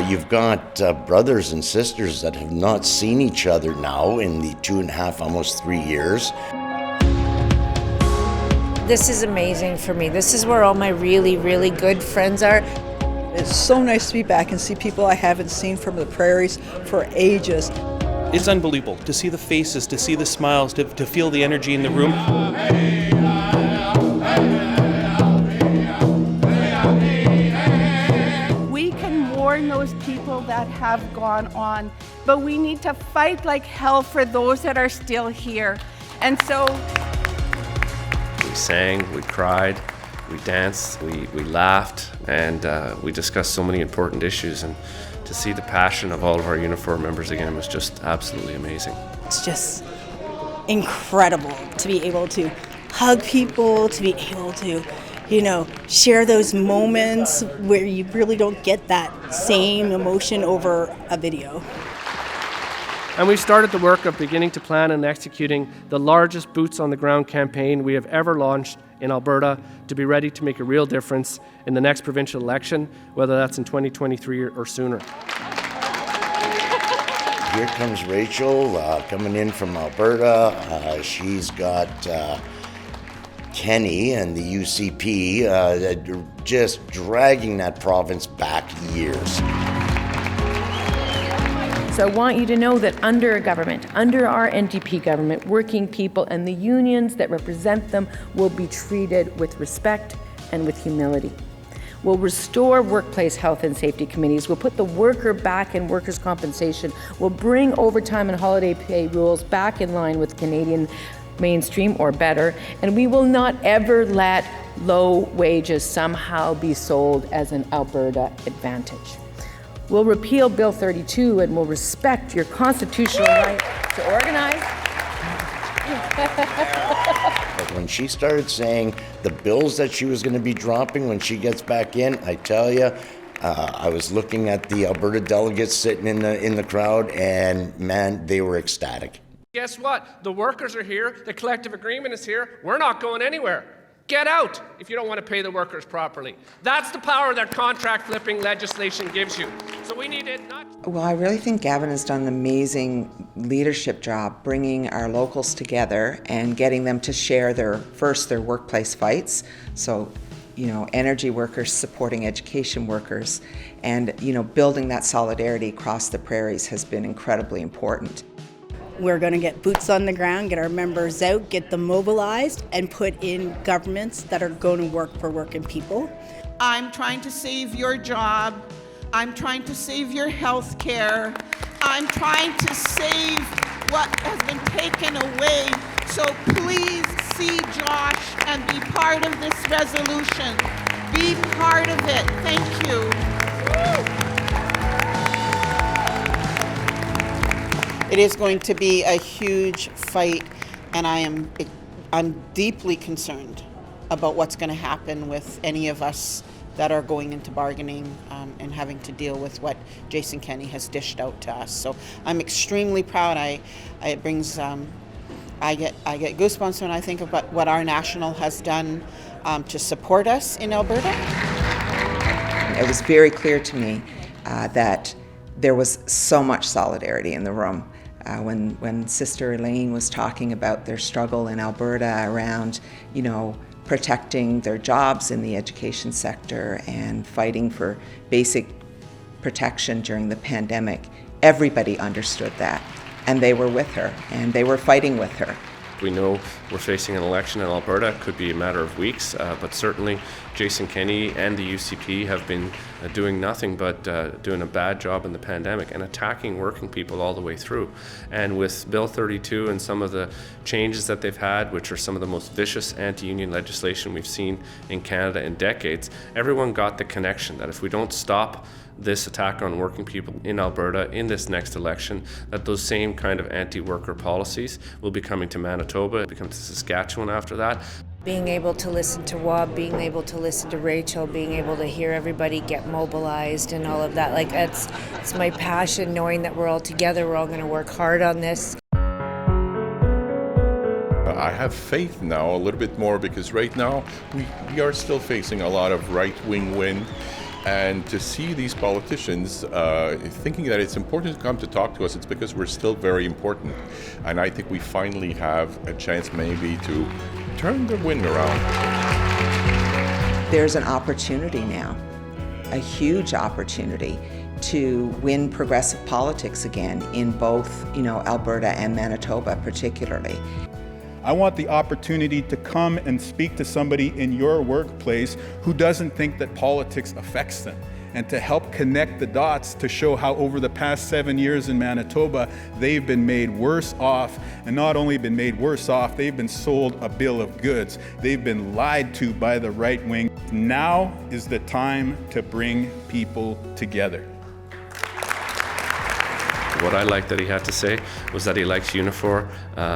You've got brothers and sisters that have not seen each other now in the 2.5, almost 3 years. This is amazing for me. This is where all my really, really good friends are. It's so nice to be back and see people I haven't seen from the prairies for ages. It's unbelievable to see the faces, to see the smiles, to feel the energy in the room. We can mourn those people that have gone on, but we need to fight like hell for those that are still here. And so we sang, we cried, we danced, we laughed, and we discussed so many important issues. And to see the passion of all of our Unifor members again was just absolutely amazing. It's just incredible to be able to hug people, to be able to, share those moments where you really don't get that same emotion over a video. And we started the work of beginning to plan and executing the largest boots on the ground campaign we have ever launched in Alberta to be ready to make a real difference in the next provincial election, whether that's in 2023 or sooner. Here comes Rachel coming in from Alberta. She's got Kenny and the UCP just dragging that province back years. So I want you to know that under a government, under our NDP government, working people and the unions that represent them will be treated with respect and with humility. We'll restore workplace health and safety committees. We'll put the worker back in workers' compensation. We'll bring overtime and holiday pay rules back in line with Canadian mainstream or better. And we will not ever let low wages somehow be sold as an Alberta advantage. We'll repeal Bill 32 and we'll respect your constitutional right to organize. When she started saying the bills that she was going to be dropping when she gets back in, I tell you, I was looking at the Alberta delegates sitting in the crowd, and man, they were ecstatic. Guess what? The workers are here. The collective agreement is here. We're not going anywhere. Get out if you don't want to pay the workers properly. That's the power that contract flipping legislation gives you. So we need it not... Well, I really think Gavin has done an amazing leadership job bringing our locals together and getting them to share their workplace fights. So, energy workers supporting education workers and, building that solidarity across the prairies has been incredibly important. We're going to get boots on the ground, get our members out, get them mobilized, and put in governments that are going to work for working people. I'm trying to save your job. I'm trying to save your health care. I'm trying to save what has been taken away. So please see Josh and be part of this resolution. Be part of it. Thank you. It is going to be a huge fight, and I'm deeply concerned about what's going to happen with any of us that are going into bargaining and having to deal with what Jason Kenney has dished out to us. So I'm extremely proud. I get goosebumps when I think about what our national has done to support us in Alberta. It was very clear to me that there was so much solidarity in the room. When Sister Elaine was talking about their struggle in Alberta around, protecting their jobs in the education sector and fighting for basic protection during the pandemic, everybody understood that. And they were with her, and they were fighting with her. We know we're facing an election in Alberta. It could be a matter of weeks, but certainly Jason Kenney and the UCP have been doing nothing but doing a bad job in the pandemic and attacking working people all the way through. And with Bill 32 and some of the changes that they've had, which are some of the most vicious anti-union legislation we've seen in Canada in decades, everyone got the connection that if we don't stop this attack on working people in Alberta in this next election, that those same kind of anti-worker policies will be coming to Manitoba, become to Saskatchewan after that. Being able to listen to Wab, being able to listen to Rachel, being able to hear everybody get mobilized and all of that, it's my passion, knowing that we're all together, we're all going to work hard on this. I have faith now a little bit more because right now we are still facing a lot of right-wing wind. And to see these politicians thinking that it's important to come to talk to us, it's because we're still very important. And I think we finally have a chance maybe to turn the wind around. There's an opportunity now, a huge opportunity, to win progressive politics again in both, Alberta and Manitoba particularly. I want the opportunity to come and speak to somebody in your workplace who doesn't think that politics affects them, and to help connect the dots to show how over the past 7 years in Manitoba, they've been made worse off, and not only been made worse off, they've been sold a bill of goods. They've been lied to by the right wing. Now is the time to bring people together. What I liked that he had to say was that he likes Unifor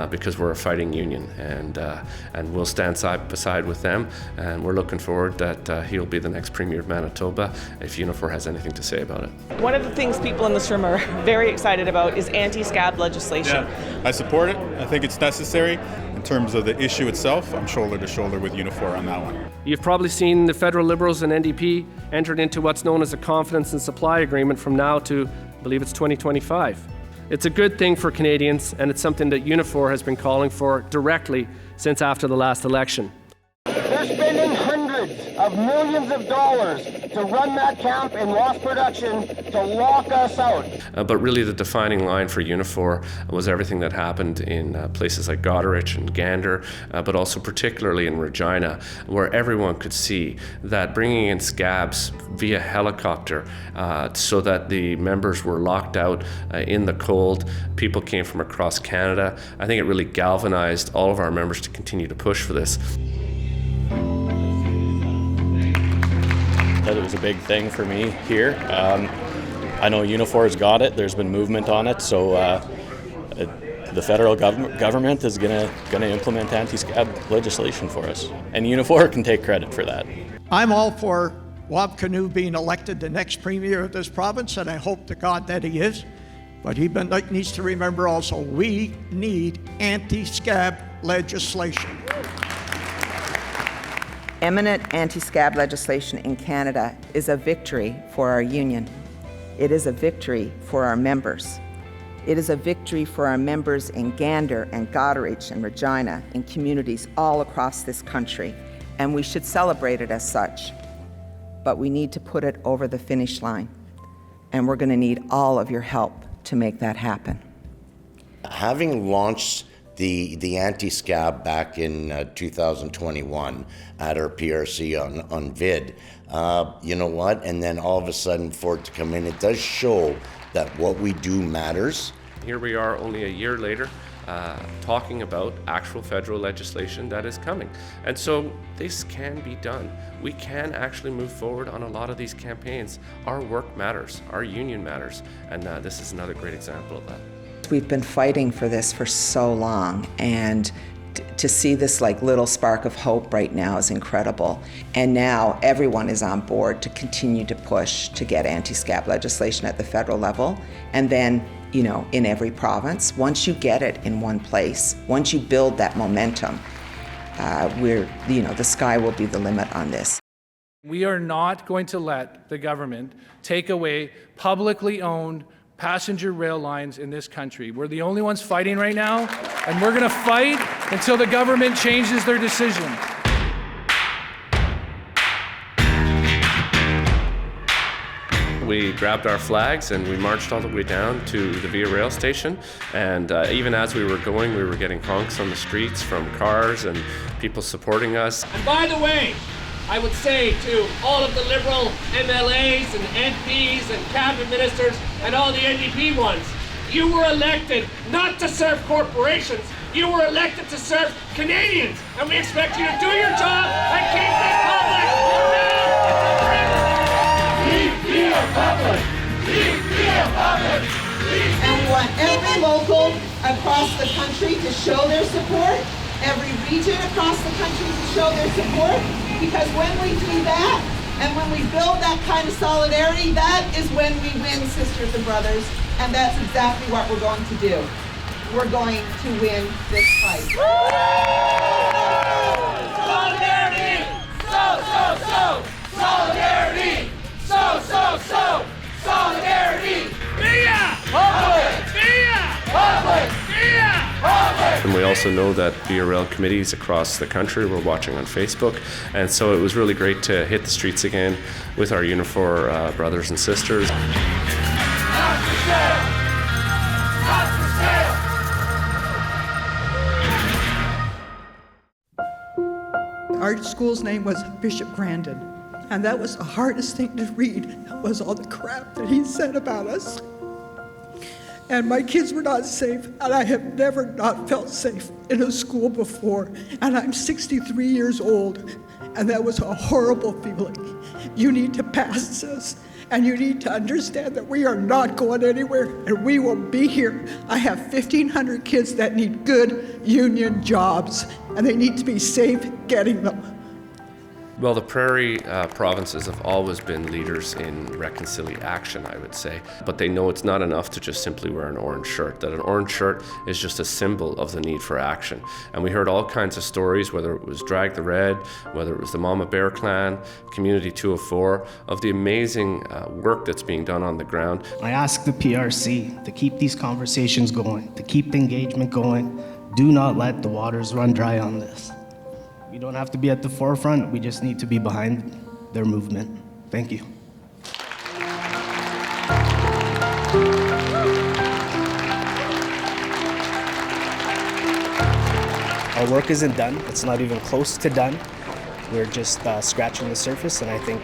because we're a fighting union, and we'll stand side by side with them, and we're looking forward that he'll be the next Premier of Manitoba if Unifor has anything to say about it. One of the things people in this room are very excited about is anti-scab legislation. Yeah, I support it. I think it's necessary. In terms of the issue itself, I'm shoulder to shoulder with Unifor on that one. You've probably seen the federal Liberals and NDP entered into what's known as a confidence and supply agreement from now to, I believe it's 2025. It's a good thing for Canadians, and it's something that Unifor has been calling for directly since after the last election. They're spending hundreds of millions of dollars to run that camp in lost production to lock us out. But really the defining line for Unifor was everything that happened in places like Goderich and Gander, but also particularly in Regina, where everyone could see that bringing in scabs via helicopter so that the members were locked out in the cold. People came from across Canada. I think it really galvanized all of our members to continue to push for this. It was a big thing for me here. I know Unifor's got it. There's been movement on it, so the federal government is going to implement anti-scab legislation for us, and Unifor can take credit for that. I'm all for Wab Kinew being elected the next premier of this province, and I hope to God that he is. But he needs to remember also we need anti-scab legislation. Eminent anti-scab legislation in Canada is a victory for our union. It is a victory for our members. It is a victory for our members in Gander and Goderich and Regina, in communities all across this country, and we should celebrate it as such. But we need to put it over the finish line, and we're going to need all of your help to make that happen. Having launched the anti-scab back in 2021 at our PRC on VID, you know what? And then all of a sudden for it to come in, it does show that what we do matters. Here we are only a year later talking about actual federal legislation that is coming. And so this can be done. We can actually move forward on a lot of these campaigns. Our work matters, our union matters, and this is another great example of that. We've been fighting for this for so long, and to see this like little spark of hope right now is incredible. And now everyone is on board to continue to push to get anti-scab legislation at the federal level, and then, you know, in every province. Once you get it in one place, once you build that momentum, the sky will be the limit on this. We are not going to let the government take away publicly owned passenger rail lines in this country. We're the only ones fighting right now, and we're going to fight until the government changes their decision. We grabbed our flags and we marched all the way down to the Via Rail station, and even as we were going, we were getting honks on the streets from cars and people supporting us. And by the way, I would say to all of the Liberal MLAs and MPs and cabinet ministers and all the NDP ones, you were elected not to serve corporations, you were elected to serve Canadians, and we expect you to do your job and keep this public Keep the public! Keep the public! And we want every local across the country to show their support, every region across the country to show their support, because when we do that, and when we build that kind of solidarity, that is when we win, sisters and brothers, and that's exactly what we're going to do. We're going to win this fight. Solidarity! So! Solidarity! So! And we also know that BRL committees across the country were watching on Facebook. And so it was really great to hit the streets again with our Unifor brothers and sisters. Our school's name was Bishop Grandin, and that was the hardest thing to read, was all the crap that he said about us. And my kids were not safe, and I have never not felt safe in a school before. And I'm 63 years old, and that was a horrible feeling. You need to pass this, and you need to understand that we are not going anywhere, and we will be here. I have 1,500 kids that need good union jobs, and they need to be safe getting them. Well, the Prairie provinces have always been leaders in reconciliation, I would say. But they know it's not enough to just simply wear an orange shirt, that an orange shirt is just a symbol of the need for action. And we heard all kinds of stories, whether it was Drag the Red, whether it was the Mama Bear Clan, Community 204, of the amazing work that's being done on the ground. I ask the PRC to keep these conversations going, to keep the engagement going. Do not let the waters run dry on this. We don't have to be at the forefront, we just need to be behind their movement. Thank you. Our work isn't done, it's not even close to done. We're just scratching the surface, and I think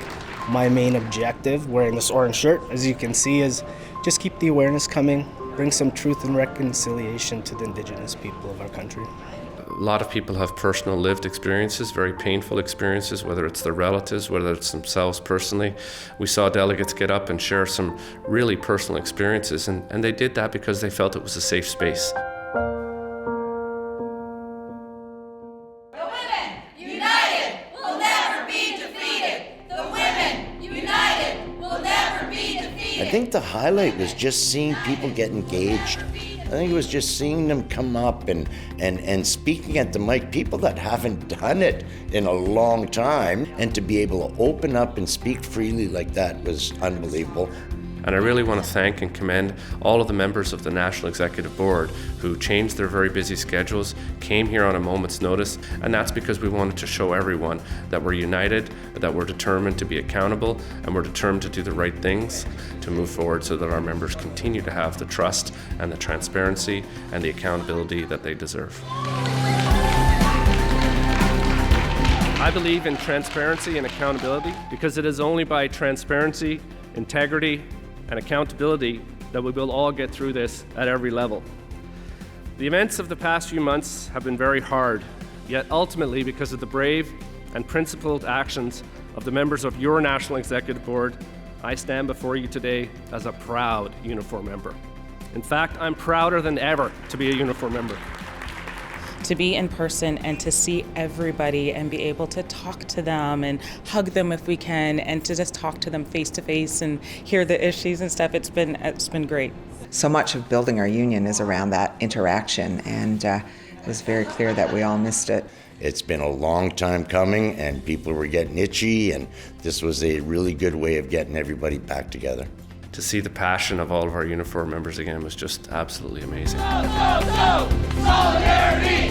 my main objective wearing this orange shirt, as you can see, is just keep the awareness coming, bring some truth and reconciliation to the Indigenous people of our country. A lot of people have personal lived experiences, very painful experiences, whether it's their relatives, whether it's themselves personally. We saw delegates get up and share some really personal experiences, and they did that because they felt it was a safe space. I think the highlight was just seeing people get engaged. I think it was just seeing them come up and speaking at the mic, people that haven't done it in a long time, and to be able to open up and speak freely like that was unbelievable. And I really want to thank and commend all of the members of the National Executive Board who changed their very busy schedules, came here on a moment's notice, and that's because we wanted to show everyone that we're united, that we're determined to be accountable, and we're determined to do the right things to move forward so that our members continue to have the trust and the transparency and the accountability that they deserve. I believe in transparency and accountability because it is only by transparency, integrity, and accountability that we will all get through this at every level. The events of the past few months have been very hard, yet ultimately, because of the brave and principled actions of the members of your National Executive Board, I stand before you today as a proud Unifor member. In fact, I'm prouder than ever to be a Unifor member. To be in person and to see everybody and be able to talk to them and hug them if we can, and to just talk to them face to face and hear the issues and stuff, it's been great. So much of building our union is around that interaction, and it was very clear that we all missed it. It's been a long time coming, and people were getting itchy, and this was a really good way of getting everybody back together. To see the passion of all of our Unifor members again was just absolutely amazing. Go, go, go! Solidarity!